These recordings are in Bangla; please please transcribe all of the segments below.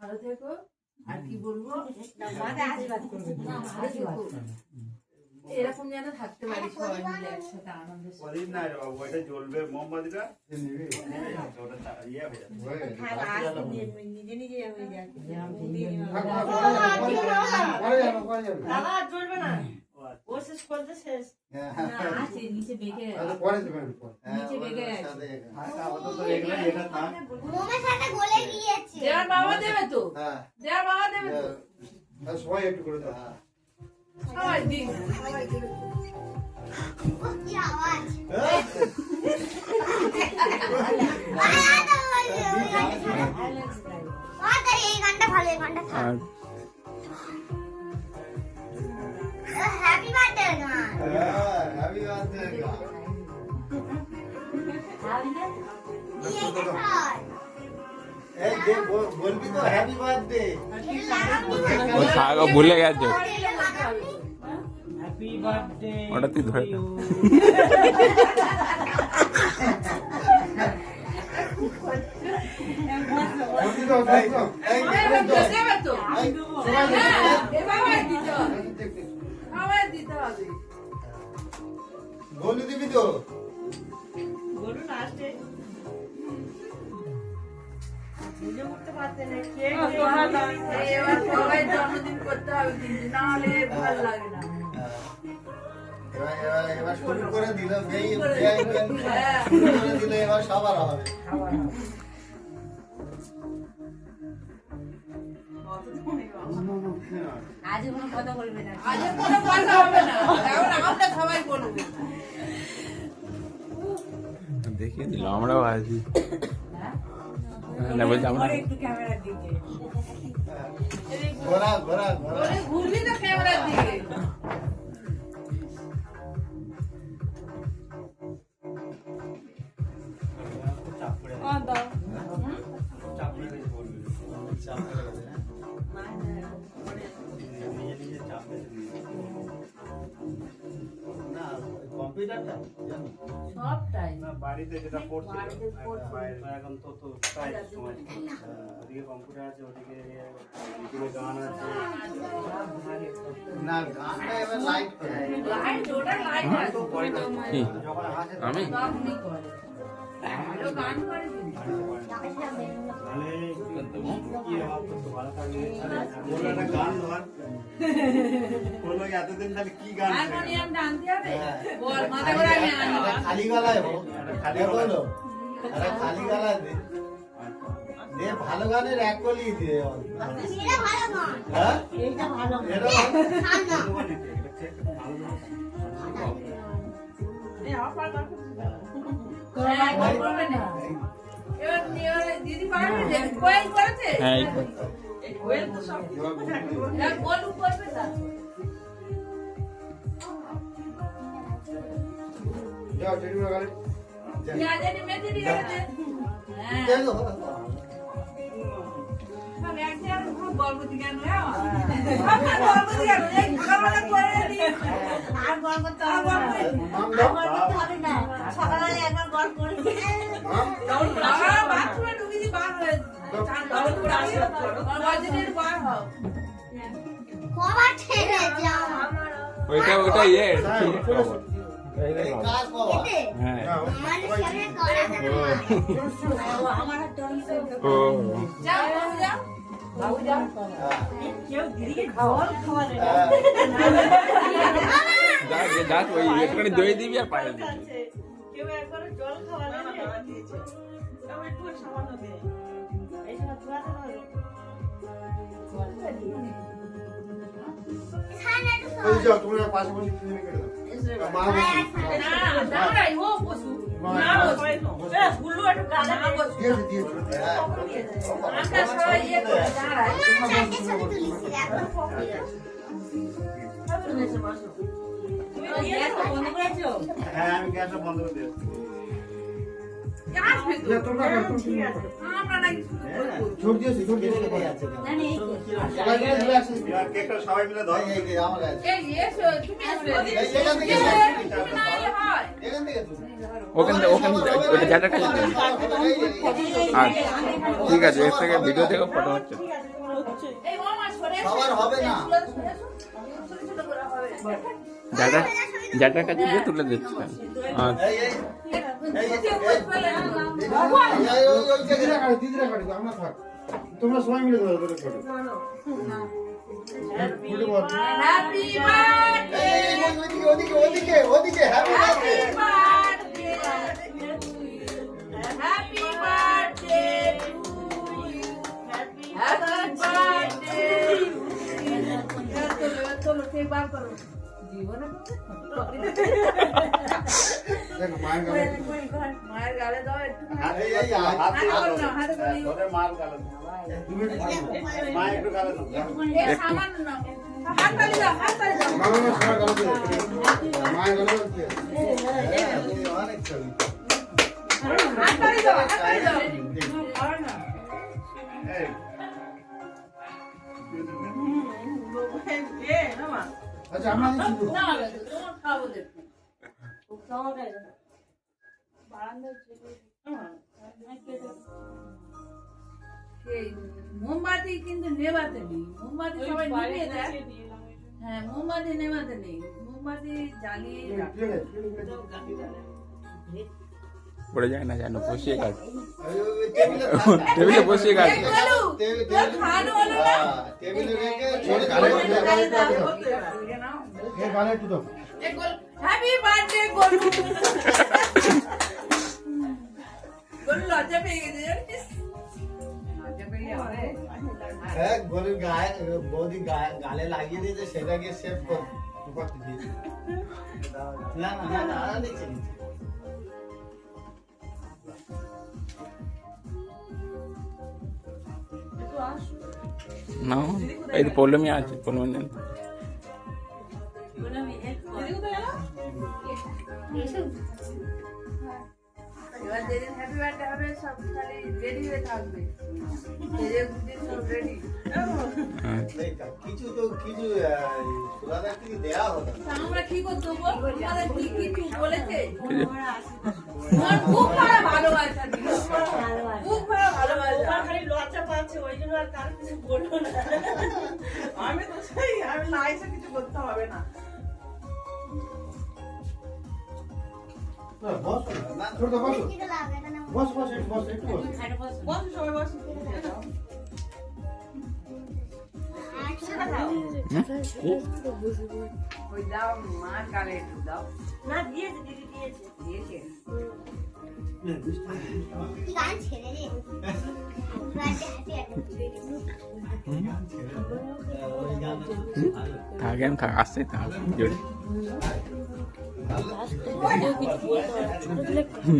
ভালো থেকো। আর কি বলবো, এরকম যেন থাকতে পারি সবাই মিলে একসাথে আনন্দ। জ্বলবে মোমবাতিটা নিজে নিজে হয়ে যাচ্ছে। জ্বলবে না, ও শেষ করতে শেষ নিচে বেঁকে দেওয়ার বাবা দেবে তো, দেওয়ার বাবা দেবে তো, সবাই একটু করে দাও। সবাই দিন, সবাই দেবে তো। কি আওয়াজ এই গানটা ভালো, এই গানটা থাক। হ্যাপি বার্থডে গান, হ্যাপি বার্থডে গান। এই দে বলবি তো হ্যাপি বার্থডে। ও থাকো, ভুলে গেছো। হ্যাপি বার্থডে ওটা তুই ধরে না। বলু দিবি তো, বলুন আসতে নিজে উঠতে পারতেন না। সবাই জন্মদিন করতে হবে কিন্তু, না হলে ভালো লাগে না। এবার শুরু করে দিল, এবার সবার হবে। আজ কোনো কথা বলবে না, আজ কোনো কথা হবে না, এখন আমরা সবাই বলবো। দেখিয়ে দিল, আমরাও আছি। না বলছি আমরা একটু ক্যামেরার দিকে ঘোরা ঘোরা ঘোরা, ঘুরবি তো ক্যামেরার দিকে। কম্পিউটারটা সবটাই বাড়িতে যেটা পড়ছে এখন তো তাই সময় ওদিকে কম্পিউটার আছে, ওদিকে গান আছে। না গানটা এবার লাইট করে, লাইট, ওটা লাইট তো করে না কি? যখন হাসে আমি আপনি করে ভালো গান করে তাহলে কি হবে, তো ভালো থাকবে। বললো একটা গান ধর, বললো এতদিন তাহলে কি গান হারমোনিয়াম টানতে হবে, বল মাথা করে আমি আনবো। খালি গলায় হোক, খালি বলো খালি গলায় দে দে, ভালো গানের এক কলি দিয়ে। এটা ভালো গান, হ্যাঁ এটা ভালো গান, এটা থাম না। করবে না এবার দিদি পারবে, কোয়েল করেছে। হ্যাঁ এই কোয়েল তো সব এবার বলু করবে না। যাও টেডি গাড়ি জানি মেতে দিয়ে গেছে। হ্যাঁ দেখো আমি একদম খুব গল্প দিকে আনো আমার গল্প দিকে আনো এই খাওয়াটা করে দি আর গল্প তো হবে না, সকালে একবার গল্প করেছি। বাথরুমে ঢুকে দি বার হয়ে চান ডাবল করে আসো বাজেটের বার হও। কবার ছেড়ে যাও ওইটা ইয়ে কাজ বাবা। এতে হ্যাঁ মানে সামনে করা থাকে আমার টোনসে ও যাও যাও বাবু যাও, কেউ দিদিকে জল খাওয়ালে না, যা ওই একটুখানি দই দিবি আর পায়ে দিবি। কেউ একবার জল খাওয়ালে না, আমি একটু সামান্য দিই এই সময় ধোয়াতে পারো। ওই যাও তোমরা পাশে বসে ফিল্ম কেটে দাও। মা বসে না দাঁড়াই ও বসু না বসু গুল্লু একটু গালে না বসু দিয়েছে দিয়েছে হ্যাঁ আমরা সবাই ইয়ে করে দাঁড়াই চারটে ছবি তুলিছি এখন বন্ধ করেছো? হ্যাঁ আমি গ্যাসটা বন্ধ করে দিয়েছি। আসবে তো। আমরা নাকি শুধু বলবো। ছোট দিয়েছি ছোট দিয়েছি এবার কেকটা সবাই মিলে ধর। আমার কাছে এই এসো, তুমি আসবে। এখান থেকে তুমি না এলে হয়। এখান থেকে তুমি ওখানে ওটা যাটার কাছে দিন। আর ঠিক আছে এর থেকে ভিডিও থেকে ফটো হচ্ছে এই মামা সরে এসো। সবার হবে না। ছোট ছোট করে হবে। যাটার কাছে দিয়ে তুলে দিচ্ছি আর এই এই তোমরা সবাই মিলে ধরো ধরে করো। হ্যাপি বার্থডে ওদিকে ওদিকে ওদিকে happy birthday happy birthday happy birthday চলো কেক বার করো জীবনে দেখো মায়ের গালে মায়ের গালে দাও একটু হাতে এই হাত হাতে করো না, হাতে করি। ধরে মার গালে দাও। তুমি একটু গালে দাও। মা একটু গালে দাও। এ সামান্য নাও হাততালি দাও হাততালি দাও মামা সবার গালে দাও। মায়ের গালে দাও। অনেক ছবি হাততালি দাও হাততালি দাও আর না এই আচ্ছা আমরা দিচ্ছি না তোমার খাবো দেখো এই মোমবাতি কিন্তু নেভাতে নেই মোমবাতি সবাই নিভিয়ে দেয় হ্যাঁ মোমবাতি নেভাতে নেই মোমবাতি জ্বালিয়ে রাখো। পড়ে যায় না জানো বসিয়ে কাট টেবিলে টেবিলে বসিয়ে কাট এই বলু, তোর খাওয়ানো হলো না? টেবিলে রেখে গালে দাও। এই গালে একটু দাও। এই গোল- Happy birthday, গোলু। গোলু লজ্জা পেয়ে গেছে জানিস? লজ্জা পেয়ে যাবে। হ্যাঁ গরুর গায়ে বৌদি গালে লাগিয়ে দিয়েছে সেটাকে সেভ কর করতে দিয়েছে না না না না আর নিচে নিচে না এই তো প্রবলেমই আছে প্রবলেম নেই এবার যেদিন happy birthday হবে সব খালি ready হয়ে থাকবে। সেজে গুজে সব ready। হ্যাঁ কিছু তো কিছু সুরাদা কিছু দেয়া হতো তা আমরা কি করতে বল? আমাদের কি কিছু বলেছে? আমার খুব খারাপ ভালোবাসা দিল। খুব খারাপ ভালোবাসা। আমি তো সেই আমি না এসে কিছু করতে হবে না বস না ছোট বস বস বস একটু বস একটু বস বস সবাই বস ওই দাও মার গালে একটু দাও। না দিয়েছে দিদি দিয়েছে দিয়েছে। গান ছেড়ে দে থাকেন থাক আসতে থাক জোরে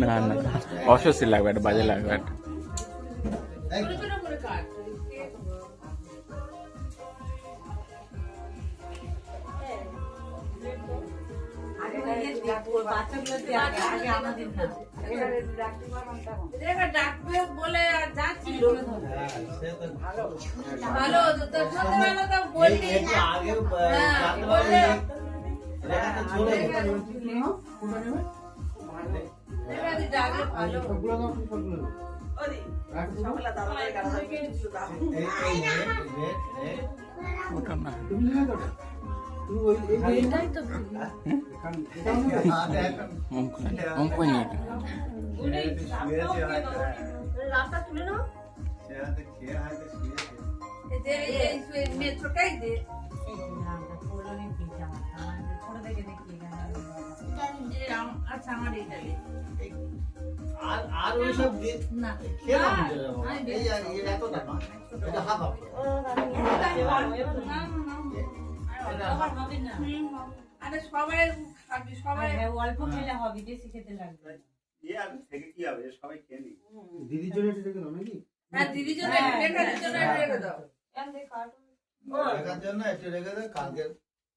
না না অস্বস্তি লাগবে একটা বাজে লাগবে একটা ছোট ছোট করে কাট। এবার ডাকবে বলে আর যাচ্ছিল। ভালো তো তোর সন্ধ্যাবেলা তো বললি। একটু আগে হ্যাঁ, জানতে বললে। পারলে এটা তো চলে এবার তুই ডাকলে ভালো। সবগুলো দাও সবগুলো দাও। ওদি সকালে দাঁড়ালে গান কিছু দাও এই এই রেড রেড ওটা না তুমি নিয়ে দাও। তুমি ওই এইটাই তো অঙ্ক নিয়ে রাস্তা তুলে নাও চেহারাতে খেয়ে হয়তো শুয়েছে এই যে এই মেট্রোটাই দে। আচ্ছা আমার এইটা দে। আর আর ওই সব দিয়ে না খেয়ে নাও না, আমি এই আর এই এতটা না এটা হাফ হাফ আরে সবাই খাবি সবাই অল্প খেলে হবে বেশি খেতে লাগবে ইয়ে আর থেকে কি হবে সবাই খেয়ে নি। দিদির জন্য এটা রেখে দাও নাকি হ্যাঁ দিদির জন্য রেখে দির জন্য রেখে দাও দেখার জন্য একটু রেখে দে, কালকে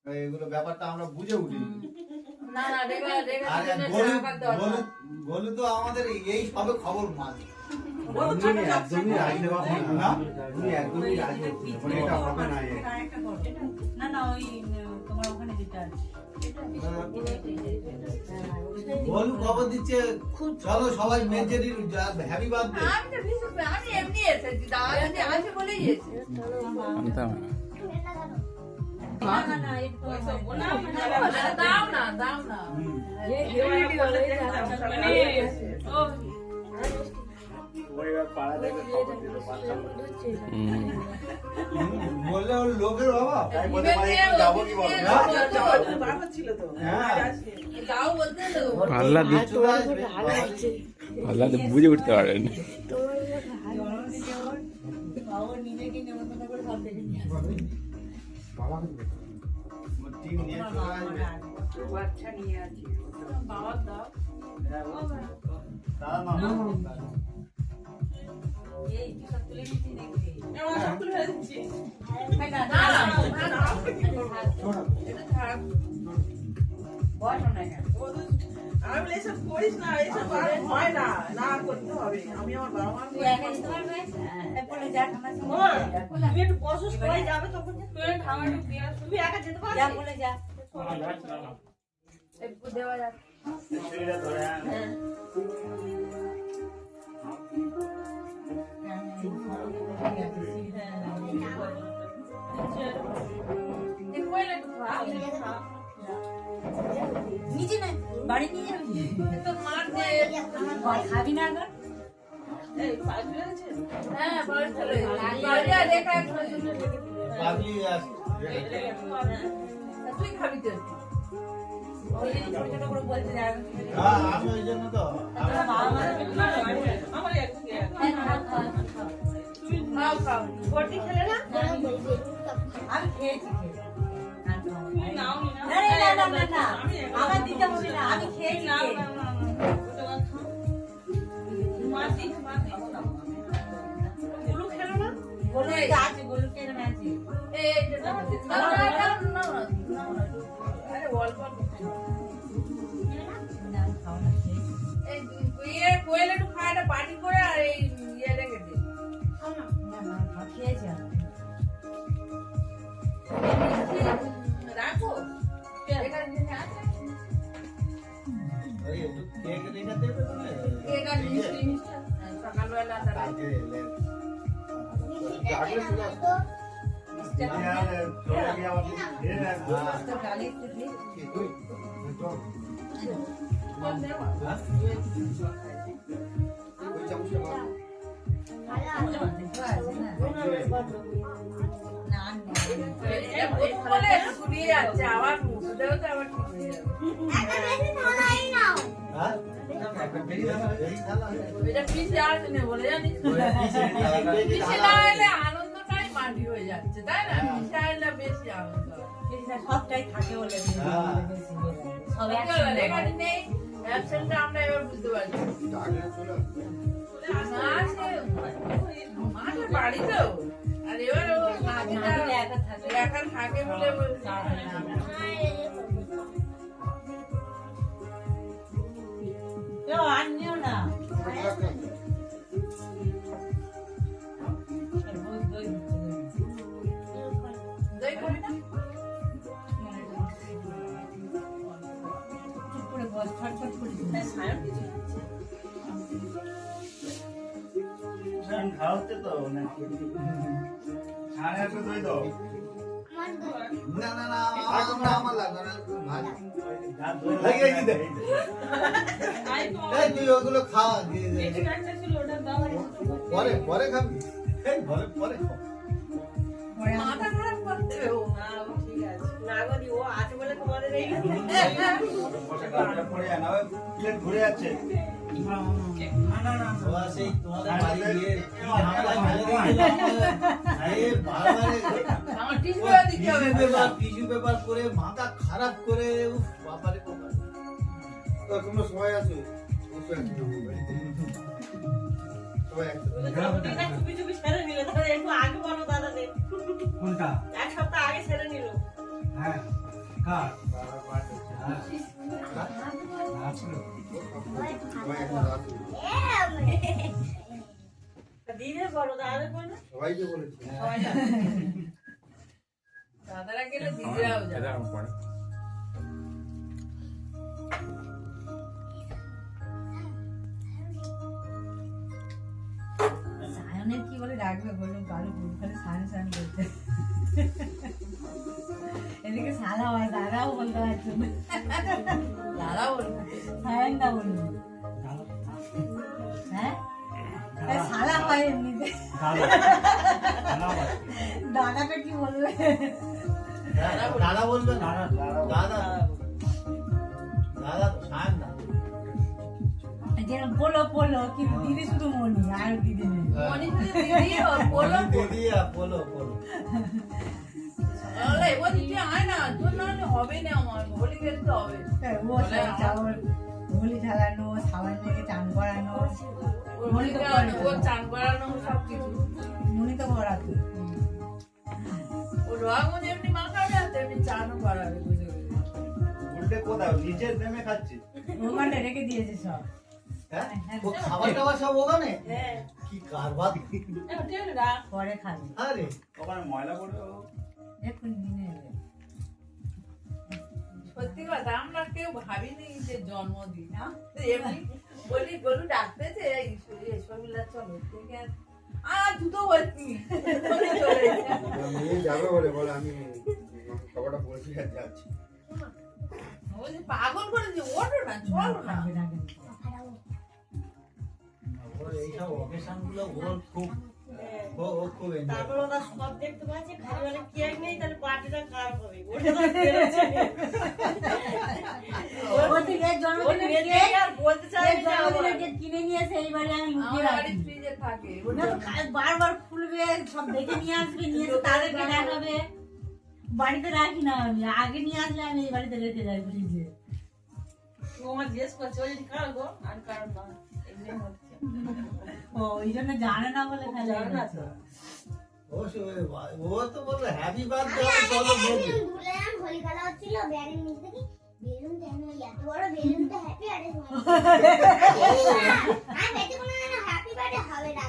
এগুলো ব্যাপারটা আমরা বুঝে উঠি। না না রেখা রেখা আর গোলু তো আমাদের এই সবে খবর মাঝ তুমি একদমই রাজি দেওয়া হবে না, তুমি একদমই রাজি হচ্ছে না, মানে এটা হবে না এ। না না ওই তোমার ওখানে যেটা আছে গোলু খবর দিচ্ছে চলো সবাই মেজেরি হ্যাপি বার্থডে। আমি তো বিশেষ আমি এমনি এসেছি দাদা যদি আছে বলেই এসেছি দাও না দাও না বললে ওর লোকের বাবা তাই বলতে পারি একটু যাবো কি বলো না? বারবার ছিল তো হ্যাঁ। যাও বলতে তো পাল্লা বুঝে উঠতে পারেন টিম নিয়ে চলে আসবে। বাচ্চা নিয়ে আছি বাবা দাও দাদা মামা এই সব তুলে নিচ্ছি দেখি আমার সব তুলে দিচ্ছি না না এটা থাক বস না আমি বলে এসব করিস না, এসব আর হয় না, না করতে হবে। আমি আমার বাবা মা তুই একা যেতে পারবে বলে যা ঠান্ডা তুমি একটু বসো, সবাই যাবে তখন তুই খাওয়া তুমি একা যেতে পারবে যা বলে যা একটু দেওয়া যাচ্ছে ছেলেটা ধরে আন। নিচে না বাড়ি নিয়ে যাবি তো মার দে খাবি না এখন এই পাগল আছে হ্যাঁ বাড়ি চলে বাড়ি আর দেখা পাগলি আসছে। তুই খাবি তো ওই যে ছোট ছোট করে বলতে যা হ্যাঁ আমি ওই জন্য তো আমার একদম খাও খাও বটি খেলে না আমি খেয়েছি তুমি নাও নি না না না না আমার দিতে হবে না আমি খেয়েছি না না না মাটি মাটি গুলো খেলো না বলে আছে বলে কেন আছে এই না না আরে বল বল না খাও না এই ইয়ে কোয়েল একটু খাওয়াটা পার্টি করে আর এই ইয়ে রেখে দে না না খেয়েছি রাখো এখানে আছে ওই একটু কেক রেখে দেবে না কেক আর মিষ্টি মিষ্টি সকালবেলা তারা কালকে এলে চলে গিয়ে আমাকে খেয়ে নেয়। তো গালি একটু দিই বলে ঘুরিয়ে যাচ্ছে আবার মুখেও তো আবার ঠিক হয়ে যাবে হ্যাঁ একটা বেরি খেলা এটা পিছে আসবে বলে জানিস পিছে না এলে আনন্দটাই মাটি হয়ে যাচ্ছে তাই না পিছে এলে বেশি আনন্দ সবটাই থাকে বলে সব এখানে নেই অ্যাবসেন্টটা আমরা এবার বুঝতে পারছি মাঠে বাড়ি তো আর এবার ও একা থাকে বলে আনিও না দই খাবি না চুপ করে বস ছটফট করিস না খাওয়াতে তো নাকি সাড়ে আটটা দই দাও। না না না আমার লাগবে না ভাই যা দই লাগে লাগে কি দে? এই তুই ওগুলো খা একটা ছিল ওটা দাও পরে পরে খাবি এই পরে পরে মাথা খারাপ করতে হবে ও না ও ঠিক আছে না গো ও আছে বলে তোমাদের এই বসে গাড়িটা পড়ে যায় না, ওই প্লেট ঘুরে যাচ্ছে। বাবা সেই তোমাদের বাড়ি গিয়ে কি ঝামেলায় ফেলে দিয়েছিলাম। এই বারবারে আমার টিস্যু দিতে হবে টিস্যু পেপার করে মাথা খারাপ করে উফ, বাবারে বাবা। তোমরা সবাই আছো? চুপি চুপি ছেড়ে নিল, তাহলে একটু আগে বলো দাদা নে। কোনটা? এক সপ্তাহ আগে ছেড়ে নিল। হ্যাঁ কার? দিনে বলো দাদা বলো। সবাইকে বলেছি দাদারা গেলে দিদিরাও যাবে। সায়নের কি বলে ডাকবে বললো কালো খালি সায়ন সায়ন বলতে এদিকে সালা হয় দাদাও বলতে পারছো না দাদা বলবে সায়ন না বললো হ্যাঁ সালা হয় এমনিতে দাদাটা কি বলবে দাদা বলবে না দাদা দাদা তো সায়ন না যেরকম বলো বলো কিন্তু দিদি শুধু মনি আর দিদি নেই মনি শুধু দিদি ওর বলো দিদি বলো বলো বলে ও দিদি আয় না তোর না হলে হবে না আমার হোলি খেলতে হবে ও চাউল হোলি ঢালানো সাবান থেকে চান করানো ওর হোলি খেলানো ওর চান করানো সব কিছু মনি তো করাতো ও রঙও যেমনি মাখাবে আর তেমনি চানও করাবে বুঝে গেলে উল্টে কোথাও নিজের প্রেমে খাচ্ছি ওখানটা রেখে দিয়েছে সব হ্যাঁ ও খাবার টাবার সব ওখানে হ্যাঁ কি কারবার পরে খাবে আরে ওখানে ময়লা পড়বে দেখুন দিনে এলে। সত্যি কথা আমরা কেউ ভাবিনি যে জন্মদিন হ্যাঁ? তো এমনি বলি গরু ডাকতেছে শরীরা চলো ঠিক আছে আর দুটো বলছি মেয়ে যাবে বলে বলে আমি খাবারটা পরিষ্কার করে যাচ্ছি বলছি পাগল করে যে ওঠো না চলো না থাকবে না কেন? ওর এইসব অকেশন গুলো ওর খুব ও খুব এনজয় তারপর ওরা সব দেখতে পাচ্ছে, খালি বলে কেক নেই, তাহলে পার্টিটা কার হবে? ওটা তো বেরোচ্ছে না। ওর থেকে এর ওর জন্মদিনের মেয়ে কেক, আর বলতে চাই এর না জন্মদিনের আমার। কেক কিনে নিয়ে এসে এইবারে আমি লুকিয়ে আমার রাখি বাড়ির ফ্রিজে থাকে না তো বারবার খুলবে সব দেখে নিয়ে আসবে নিয়ে এসে তাদেরকে দেখাবে বাড়িতে রাখি না আমি আগে নিয়ে আসলে আমি এই বাড়িতে রেখে যাই ফ্রিজে ও আমার জিজ্ঞেস করছে, ওই কার গো? আর কার না, এমনি হচ্ছে। ও ওই জন্য জানে না বলে খালি জানে না তো। ও তো বললো হ্যাপি বার্থডে আমি চলো আগে বলবে একদিন ঘুরলাম, হোলি খেলা হচ্ছিল, ব্যাগের নিচে দেখি বেলুন কেন এত বড় বেলুন তো হ্যাপি বার্থডে আমি ভেবে কোনো না হ্যাপি বার্থডে হবে না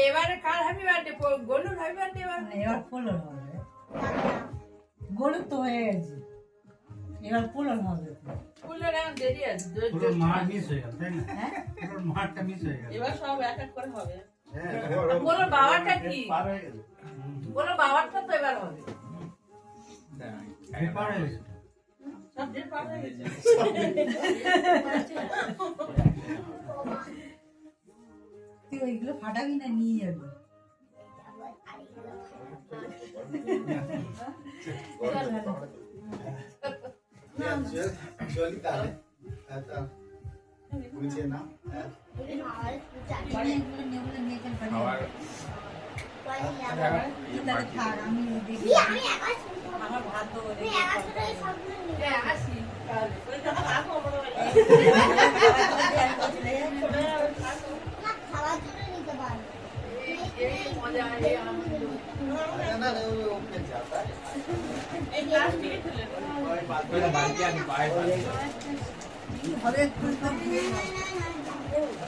এবারে কার হ্যাপি বার্থডে গলুর হ্যাপি বার্থডে এবার এবার ফুলন হবে গরু তো হয়ে গেছে এবার ফুলন হবে স্কুলের এখন দেরি আছে পুরো মাঠ মিস হয়ে গেল তাই না? হ্যাঁ পুরো মাঠটা মিস হয়ে গেল। এবার সব এক এক করে হবে। বলো বাবারটা কি পার হয়ে গেল বলো বাবারটা তো এবার হবে এই পার হয়ে গেছে। সব ডেট পার হয়ে গেছে। তুই ওইগুলো ফাটাবি না নিয়ে যাবি চলি তাহলে বুঝছে না এগুলো নিয়ে চল পারি আবার তাহলে থাক আমি দেখি আমি একা শুনবো আমার ভাত দেবো আমি একা শুনে সবগুলো নিয়ে হ্যাঁ আসি ওই কথা রাখো আমার বাড়ি। না খাওয়ার জন্য নিতে পারবো এই মজা এই আনন্দ না না ওকে যাতা এই প্লাস্টিকে ফেলে দাও। হবে ফুল তো দিয়ে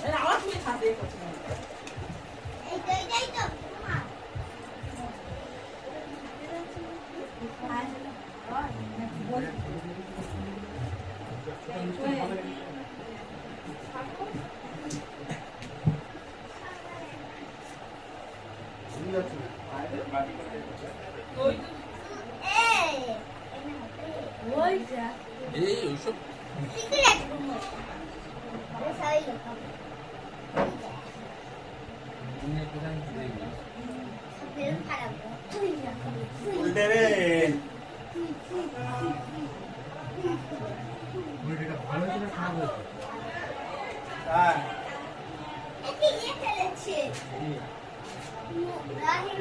এর আওয়াজ শুনে খাবে করছে না। এইটাই তো মা ওই এই ওইটা এই ওইসব সিগারেট সবাই বেলুন খারাপ উল্টে রে ওইটা ভালো করে খাবো। হ্যাঁ একটি ইয়ে ফেলেছে রাহিম